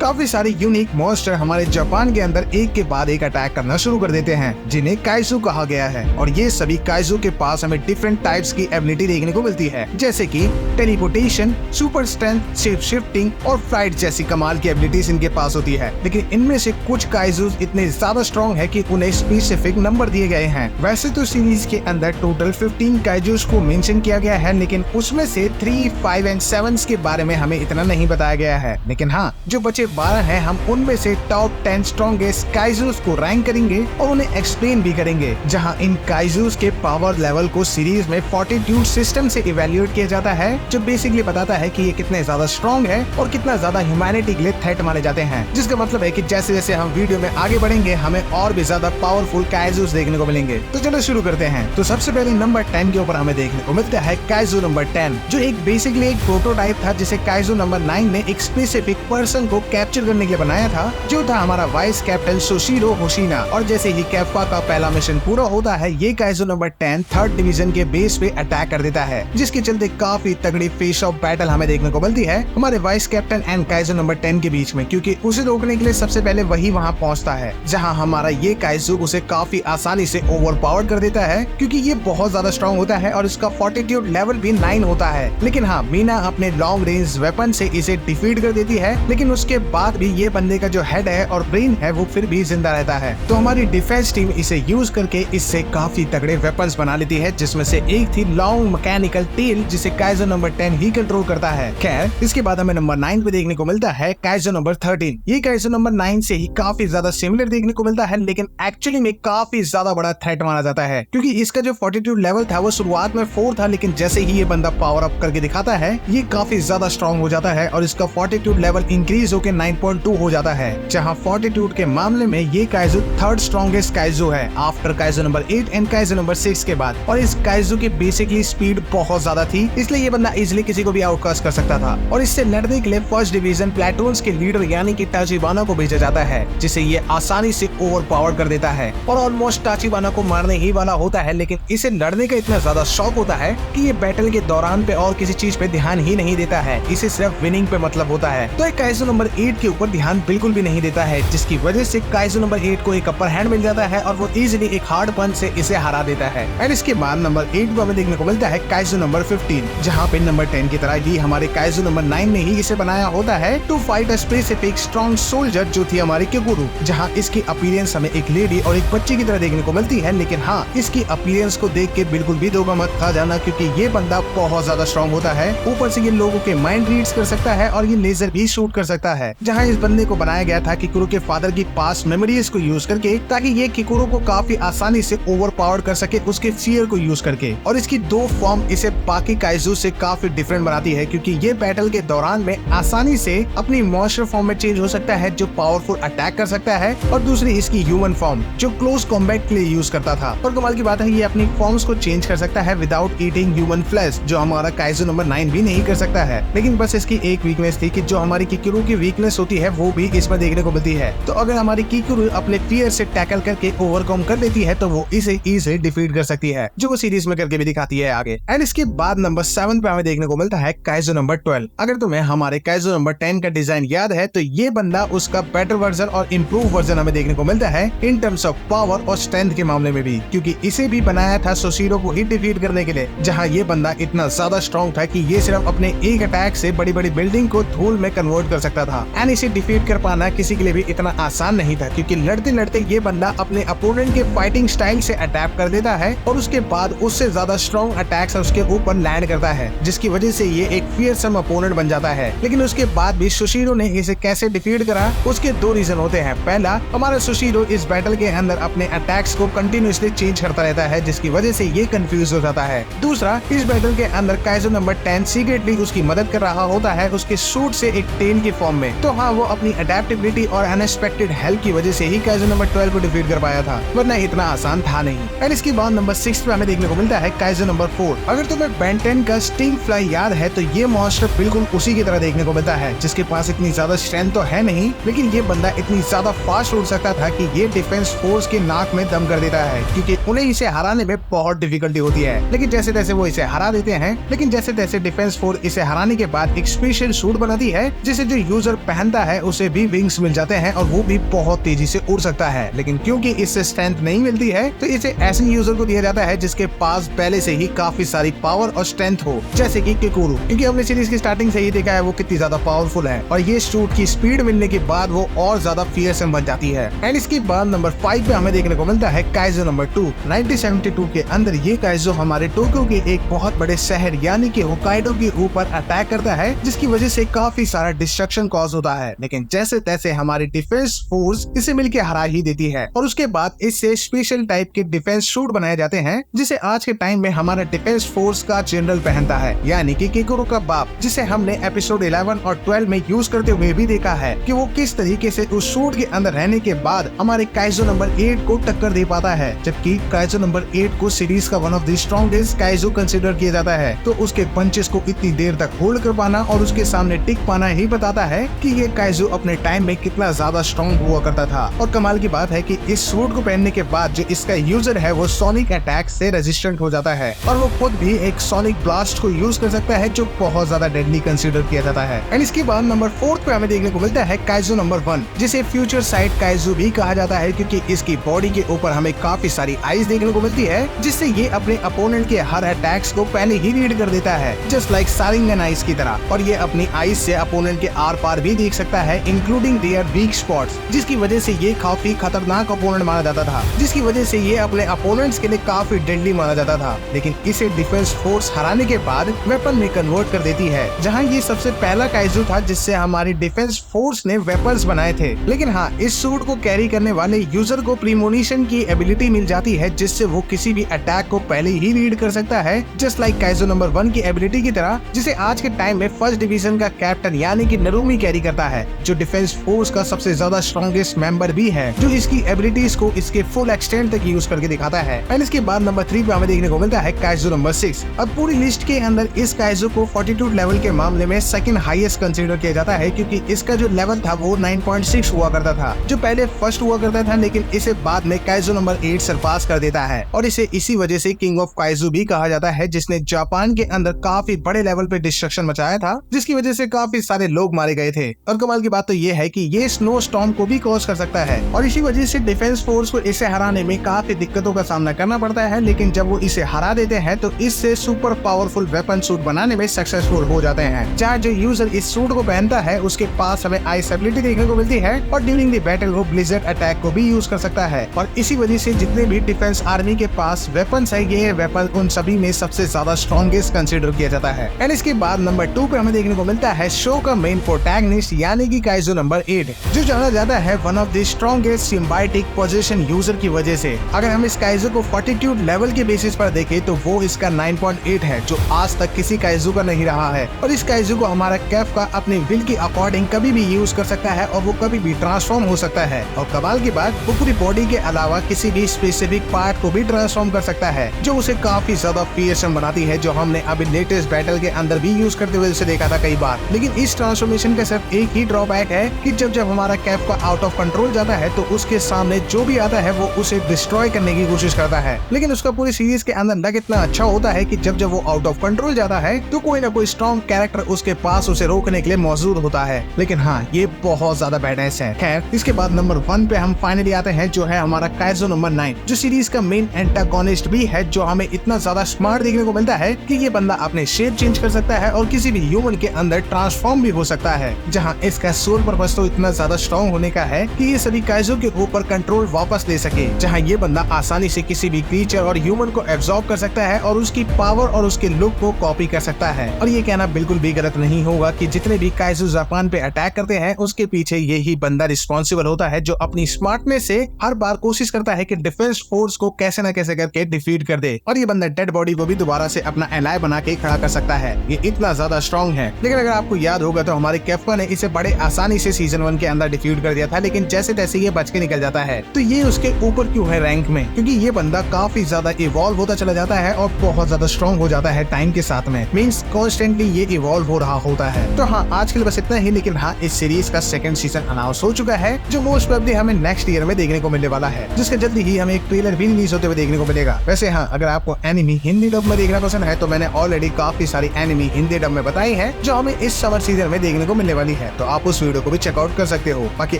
काफी सारे unique monster हमारे जापान के अंदर एक के बाद एक अटैक करना शुरू कर देते हैं, जिन्हें काइजू कहा गया है। और ये सभी काइजू के पास हमें डिफरेंट टाइप्स की एबिलिटी देखने को मिलती है, जैसे कि teleportation, super strength, shape shifting और फ्लाइट जैसी कमाल की एबिलिटीज इनके पास होती है। लेकिन इनमें से कुछ काइजूस इतने ज्यादा स्ट्रॉन्ग है कि उन्हें स्पेसिफिक नंबर दिए गए हैं। वैसे तो सीरीज के अंदर टोटल 15 काइजूस को मेंशन किया गया है, लेकिन उसमें से 3, 5 और 7 के बारे में हमें इतना नहीं बताया गया है। लेकिन हाँ, जो बचे 12 हैं, हम उनमें से टॉप 10 स्ट्रॉन्गेस्ट काइजूस को रैंक करेंगे और उन्हें एक्सप्लेन भी करेंगे, जहाँ इन काइजूस के पावर लेवल को सीरीज में फोर्टिट्यूड सिस्टम से इवेल्युएट किया जाता है, जो बेसिकली बताता है कि ये कितने ज्यादा स्ट्रॉन्ग है और कितना ज्यादा ह्यूमैनिटी के लिए थ्रेट माने जाते हैं। जिसका मतलब है कि जैसे जैसे हम वीडियो में आगे बढ़ेंगे, हमें और भी ज्यादा पावरफुल काइजूस देखने को मिलेंगे। तो चलो शुरू करते हैं। तो सबसे पहले नंबर 10 के ऊपर हमें देखने को मिलता है काइजू नंबर 10, जो एक बेसिकली एक प्रोटोटाइप था, जिसे काइजू नंबर 9 ने एक स्पेसिफिक पर्सन को कैप्चर करने के लिए बनाया था, जो था हमारा वाइस कैप्टन सोशिरो होशिना। और जैसे ही कैप्पा का पहला मिशन पूरा होता है, ये काइजू नंबर 10 3rd डिवीजन के बेस पे अटैक कर देता है, जिसके चलते काफी तगड़ी फेस ऑफ बैटल हमें देखने को मिलती है हमारे vice captain and kaiju number 10 के बीच में, क्योंकि उसे रोकने के लिए सबसे पहले वही वहां पहुंचता है, जहां हमारा ये काइजू उसे काफी आसानी से ओवरपावर कर देता है, क्योंकि ये बहुत ज्यादा स्ट्रॉन्ग होता है और इसका फोर्टिट्यूड लेवल भी 9 होता है। लेकिन हाँ, मीना अपने लॉन्ग रेंज वेपन से इसे डिफीट कर देती है, लेकिन उसके बाद भी ये बंदे का जो हेड है और ब्रेन है वो फिर भी जिंदा रहता है। तो हमारी डिफेंस टीम इसे यूज करके इससे काफी तगड़े वेपन्स बना लेती है, जिसमें से एक थी लॉन्ग मैकेनिकल टेल, जिसे काइजू नंबर 10 ही कंट्रोल करता है। खैर, इसके बाद हमें नंबर 9 पे देखने को मिलता है काइजू नंबर 13। ये काइजू नंबर 9 से ही काफी ज्यादा सिमिलर देखने को मिलता है, लेकिन एक्चुअली में काफी ज्यादा बड़ा थ्रेट माना जाता है, क्योंकि इसका जो फोर्टिट्यूड लेवल था वो शुरुआत में 4 था, लेकिन जैसे ही ये बंदा पावर अप करके दिखाता है, ये काफी ज्यादा स्ट्रॉन्ग हो जाता है और इसका फोर्टिट्यूड लेवल इंक्रीज होकर 9.2 हो जाता है, जहां फोर्टिट्यूड के मामले में ये काइजू 3rd स्ट्रॉन्गेस्ट काइजू है after kaiju number 8 and kaiju number 6 के बाद। और इस काइजू की बेसिकली स्पीड बहुत ज्यादा थी, इसलिए ये बंदा इजिली किसी को भी आउटकास्ट कर सकता था। और इससे लड़ने के लिए 1st डिवीजन प्लेटून्स के लीडर यानी कि टाचिबाना को भेजा जाता है, जिसे ये आसानी से ओवरपावर कर देता है और ऑलमोस्ट टाचिबाना को मारने ही वाला होता है। लेकिन इसे लड़ने का इतना ज्यादा शौक होता है कि ये बैटल के दौरान पे और किसी चीज पे ध्यान ही नहीं देता है, इसे सिर्फ विनिंग पे मतलब होता है। तो एक काइजू नंबर 8 के ऊपर ध्यान बिल्कुल भी नहीं देता है, जिसकी वजह से काइजू नंबर 8 को एक अपर हैंड मिल जाता है और वो इजीली एक हार्ड पंच से इसे हरा देता है। एंड इसके बाद नंबर 8 को हमें देखने को मिलता है काइजू नंबर 15, जहाँ पे नंबर 10 की तरह ही हमारे काइजू नंबर 9 ने ही इसे बनाया होता है to fight a specific strong soldier, जो थी हमारी किकुरु, जहाँ इसकी अपीयरेंस हमें एक लेडी और एक बच्चे की तरह देखने को मिलती है। लेकिन हाँ, इसकी अपीयरेंस को देख के बिल्कुल भी धोखा मत खा जाना, क्योंकि ये बंदा बहुत ज्यादा स्ट्रॉन्ग होता है। ऊपर से ये लोगों के माइंड रीड्स कर सकता है और ये लेजर भी शूट कर सकता है, जहाँ इस बंदे को बनाया गया था किकुरु के फादर की पास्ट मेमोरीज को यूज करके, ताकि ये किकुरु को काफी आसानी से ओवरपावर कर सके उसके फियर को यूज करके। और इसकी 2 फॉर्म इसे बाकी काइजू से काफी डिफरेंट बनाती है, क्योंकि ये बैटल के दौरान में आसानी से अपनी मॉन्स्टर फॉर्म में चेंज हो सकता है, जो पावरफुल अटैक कर सकता है, और दूसरी इसकी ह्यूमन फॉर्म, जो क्लोज कॉम्बैट के लिए यूज करता था। और कमाल की बात है, ये अपनी फॉर्म्स को चेंज कर सकता है विदाउट ईटिंग ह्यूमन फ्लैश, जो हमारा काइजू नंबर 9 भी नहीं कर सकता है। लेकिन बस इसकी एक वीकनेस थी कि जो हमारी किकुरु की वीकनेस होती है वो भी इसमें देखने को मिलती है। तो अगर हमारी किकुरु अपने फियर से टैकल करके ओवरकम कर देती है, तो वो इसे इजीली डिफीट कर सकती है, जो वो सीरीज में करके भी दिखाती है आगे। एंड इसके बाद नंबर 7 पे हमें देखने को मिलता है काइजू नंबर 12। अगर तुम्हें हमारे काइजू नंबर 10 का डिजाइन याद है, तो ये बंदा उसका बेटर वर्जन और इम्प्रूव वर्जन हमें देखने को मिलता है इन टर्म्स ऑफ पावर और स्ट्रेंथ के मामले में भी, क्योंकि इसे भी बनाया था सोशिरो को ही डिफीट करने के लिए, जहाँ ये बंदा इतना ज्यादा स्ट्रॉन्ग था कि ये सिर्फ अपने एक अटैक से बड़ी बड़ी बिल्डिंग को धूल में कन्वर्ट कर सकता था। एंड इसे डिफीट कर पाना किसी के लिए भी इतना आसान नहीं था, क्योंकि लड़ते लड़ते ये बंदा अपने अपोनेंट के फाइटिंग स्टाइल से अडैप्ट कर देता है और उसके बाद उससे ज्यादा स्ट्रॉन्ग अटैक्स उसके ऊपर लैंड करता है, जिसकी वजह से ये एक फियरसम अपोनेंट बन जाता है। लेकिन उसके बाद भी सोशिरो ने इसे कैसे डिफीट करा, उसके 2 रीजन होते हैं। पहला, हमारा सोशिरो इस बैटल के अंदर अपने अटैक्स को कंटिन्यूअसली चेंज करता रहता है, जिसकी वजह से ये कंफ्यूज हो जाता है। दूसरा, इस बैटल के अंदर काइजू नंबर 10 सीक्रेटली उसकी मदद कर रहा होता है उसके सूट से एक टेल की फॉर्म में। तो हाँ, वो अपनी अडेप्टेबिलिटी और अनएक्सपेक्टेड हेल्प की वजह से ही काइजू नंबर 12 को डिफीट कर पाया था, वरना इतना आसान था नहीं। और इसके बाद नंबर 6 पे हमें देखने को मिलता है काइजू नंबर 4। अगर तुम्हें बेन 10 का स्टिंग फ्लाई याद है, तो ये मॉन्स्टर बिल्कुल उसी की तरह देखने को मिलता है, जिसके पास इतनी ज्यादा स्ट्रेंथ तो है नहीं, लेकिन ये बंदा इतनी ज्यादा फास्ट उड़ सकता था कि ये डिफेंस फोर्स के नाक में दम कर देता है, क्योंकि उन्हें इसे हराने में बहुत डिफिकल्टी होती है। लेकिन जैसे तैसे वो इसे हरा देते हैं। लेकिन जैसे तैसे डिफेंस फोर्स इसे हराने के बाद एक स्पेशल सूट बनाती है, जिसे जो यूजर पहनता है उसे भी विंग्स मिल जाते हैं और वो भी बहुत तेजी से उड़ सकता है, लेकिन क्योंकि इससे स्ट्रेंथ नहीं मिलती है तो इसे ऐसे यूजर को दिया जाता है जिसके पास पहले से ही काफी सारी पावर और स्ट्रेंथ हो, जैसे कि किकुरु, क्योंकि हमने सीरीज की स्टार्टिंग से ही देखा है वो कितनी ज्यादा पावरफुल है और ये सूट की स्पीड मिलने के बाद वो और ज्यादा फियरसम बन जाती है। एंड इसके बाद नंबर 5 पे हमें देखने को मिलता है काइजो नंबर 2। 1972 के अंदर ये काइजो हमारे टोक्यो के एक बहुत बड़े शहर यानी कि होकाइडो के ऊपर अटैक करता है, जिसकी वजह से काफी सारा डिस्ट्रक्शन कॉज होता है, लेकिन जैसे तैसे हमारी डिफेंस फोर्स इसे मिलकर हरा ही देती है और उसके बाद इससे स्पेशल टाइप के डिफेंस सूट बनाए जाते हैं जिसे आज के टाइम में हमारा डिफेंस फोर्स का जनरल पहनता है, यानी कि किकुरु का बाप, जिसे हमने एपिसोड 11 और 12 में यूज करते हुए भी देखा है कि वो किस तरीके से उस सूट के अंदर रहने के बाद हमारे काइजो नंबर 8 को टक्कर दे पाता है। जबकि काइजो नंबर 8 को सीरीज का one of the strongest kaiju consider किया जाता है, तो उसके पंचेस को इतनी देर तक होल्ड कर पाना और उसके सामने टिक पाना ही बताता है कि ये काइजो अपने टाइम में कितना ज्यादा स्ट्रॉन्ग हुआ करता था। और कमाल की बात है कि इस सूट को पहनने के बाद जो इसका यूजर है वो सोनिक अटैक से रेजिस्टेंट हो जाता है और वो खुद भी एक सोनिक ब्लास्ट को यूज कर सकता है जो बहुत ज्यादा डेडली कंसीडर किया जाता है। एंड इसके बाद नंबर 4 पे हमें देखने को मिलता है काइजो नंबर 1, जिसे फ्यूचर साइड काइजो भी कहा जाता है क्योंकि इसकी बॉडी के ऊपर हमें काफी सारी आईज देखने को मिलती है जिससे ये अपने अपोनेंट के हर अटैक्स को पहले ही रीड कर देता है, जस्ट लाइक सारिंगन आइज की तरह। और ये अपनी आईज से अपोनेंट के आर पार भी देख सकता है इंक्लूडिंग देयर वीक स्पॉट्स, जिसकी वजह से ये काफी खतरनाक अपोनेंट माना जाता था, जिसकी वजह से ये अपने अपोनेंट्स के लिए काफी डेडली माना जाता था। लेकिन इसे डिफेंस फोर्स हराने के बाद वेपन में कन्वर्ट कर देती है, जहां ये सबसे पहला काइजो था जिससे हमारी डिफेंस फोर्स ने वेपन्स बनाए थे। लेकिन हाँ, इस सूट को कैरी करने वाले यूजर को प्रीमोनिशन की एबिलिटी मिल जाती है जिससे वो किसी भी अटैक को पहले ही रीड कर सकता है, जस्ट लाइक काइजो नंबर 1 की एबिलिटी की तरह, जिसे आज के टाइम में फर्स्ट डिवीजन का कैप्टन यानी कि नरुमी कैरी करता है, जो डिफेंस फोर्स का सबसे ज्यादा स्ट्रॉन्गेस्ट मेंबर भी है, जो इसकी एबिलिटीज को इसके फुल एक्सटेंट तक यूज करके दिखाता है। एंड इसके बाद नंबर 3 पे हमें देखने को मिलता है काइजो नंबर 6। अब पूरी लिस्ट के अंदर इस काइजो को फोर्टिट्यूड लेवल के मामले में सेकंड हाईएस्ट कंसीडर किया जाता है क्योंकि इसका जो लेवल था वो 9.6 हुआ करता था, जो पहले फर्स्ट हुआ करता था, लेकिन इसे बाद में काइजो नंबर 8 सरपास कर देता है और इसे इसी वजह से किंग ऑफ काइजो भी कहा जाता है, जिसने जापान के अंदर काफी बड़े लेवल पे डिस्ट्रक्शन मचाया था, जिसकी वजह से काफी सारे लोग मारे गए थे। और कमाल की बात तो ये है कि ये स्नो स्टॉर्म को भी कॉज कर सकता है और इसी वजह से डिफेंस फोर्स को इसे हराने में काफी दिक्कतों का सामना करना पड़ता है, लेकिन जब वो इसे हरा देते हैं तो इससे सुपर पावरफुल वेपन सूट बनाने में सक्सेसफुल हो जाते हैं। जहाँ जो यूजर इस सूट को पहनता है उसके पास हमें आइस एबिलिटी देखने को मिलती है और ड्यूरिंग द बैटल वो ब्लिजर्ड अटैक को भी यूज कर सकता है और इसी वजह से जितने भी डिफेंस आर्मी के पास वेपन्स है, ये वेपन उन सभी में सबसे ज्यादा स्ट्रॉन्गेस्ट कंसीडर किया जाता है। एंड इसके बाद नंबर 2 पे हमें देखने को मिलता है शो का मेन प्रोटैगनिस्ट यानी कि काइजो नंबर 8, जो जाना जाता है one of the strongest symbiotic position user की वजह से। अगर हम इस काइजो को फोर्टिट्यूड लेवल के बेसिस पर देखें तो वो इसका 9.8 है, जो आज तक किसी काइजो का नहीं रहा है। और इस काइजो को हमारा कैफ का अपने विल के अकॉर्डिंग कभी भी यूज कर सकता है और वो कभी भी ट्रांसफॉर्म हो सकता है। और कमाल की बात, वो पूरी बॉडी के अलावा किसी भी स्पेसिफिक पार्ट को भी ट्रांसफॉर्म कर सकता है, जो उसे काफी ज्यादा फियरसम बनाती है, जो हमने अभी लेटेस्ट बैटल के अंदर भी यूज करते हुए उसे देखा था कई बार। लेकिन इस ट्रांसफॉर्मेशन का सिर्फ एक ही ड्रॉबैक है कि जब हमारा कैफ का आउट ऑफ कंट्रोल जाता है तो उसके सामने जो भी आता है वो उसे डिस्ट्रॉय करने की कोशिश करता है। लेकिन उसका पूरी सीरीज के अंदर लग इतना अच्छा होता है कि जब वो आउट ऑफ कंट्रोल जाता है तो कोई ना कोई स्ट्रॉन्ग कैरेक्टर उसके पास उसे रोकने के लिए मौजूद होता है। लेकिन हाँ, ये बहुत ज्यादा बैडनेस है। खैर, इसके बाद नंबर 1 पे हम फाइनली आते हैं, जो है हमारा काइजो नंबर 9, जो सीरीज का मेन एंटागोनिस्ट भी है, जो हमें इतना ज्यादा स्मार्ट देखने को मिलता है कि ये बंदा अपने शेप चेंज कर सकता है और किसी भी ह्यूमन के अंदर ट्रांसफॉर्म भी हो सकता है। जहाँ इसका सोल पर्पस तो इतना ज्यादा स्ट्रॉन्ग होने का है कि ये सभी काइजो के ऊपर कंट्रोल वापस ले सके, जहाँ ये बंदा आसानी से किसी भी क्रीचर और ह्यूमन को एब्जॉर्ब कर सकता है और उसकी पावर और उसके लुक को कॉपी कर सकता है। और ये कहना बिल्कुल भी गलत नहीं होगा कि जितने भी काइजो जापान पे अटैक करते हैं उसके पीछे यही बंदा रिस्पॉन्सिबल होता है, जो अपनी स्मार्टनेस से हर बार कोशिश करता है कि डिफेंस फोर्स को कैसे न कैसे करके डिफीट कर दे। और ये बंदा डेड बॉडी को भी दोबारा से अपना एलाय बना के खड़ा कर सकता है। ये इतना ज्यादा स्ट्रॉन्ग है। लेकिन अगर आपको याद होगा तो हमारे कैप्का ने इसे बड़े आसानी से सीजन 1 के अंदर डिफीट कर दिया था, लेकिन जैसे तैसे ये बच के निकल जाता है। तो ये उसके ऊपर क्यों है रैंक में? क्योंकि ये बंदा काफी ज्यादा इवॉल्व होता चला जाता है और बहुत ज्यादा स्ट्रॉन्ग हो जाता है टाइम के साथ में। मींस कॉन्स्टेंटली ये इवॉल्व हो रहा होता है। तो हाँ, आज के लिए बस इतना ही। लेकिन हाँ, इस सीरीज का सेकंड सीजन अनाउंस हो चुका है, जो मोस्ट प्रोबेबली हमें नेक्स्ट ईयर में देखने को मिलने वाला है, जिसके जल्दी ही हमें एक ट्रेलर भी रिलीज होते हुए देखने को मिलेगा। वैसे हाँ, अगर आपको एनिमी हिंदी डब में देखना पसंद है तो मैंने ऑलरेडी काफी सारी एनिमी हिंदी डब में बताई है, जो हमें इस समर सीजन में देखने को मिलने वाली है। है, तो आप उस वीडियो को भी चेकआउट कर सकते हो। बाकी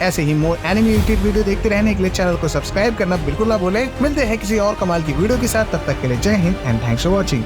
ऐसे ही मोर एनिमे रिलेटेड वीडियो देखते रहने के लिए चैनल को सब्सक्राइब करना बिल्कुल ना भूलें। मिलते हैं किसी और कमाल की वीडियो के साथ, तब तक के लिए जय Hind and thanks for watching.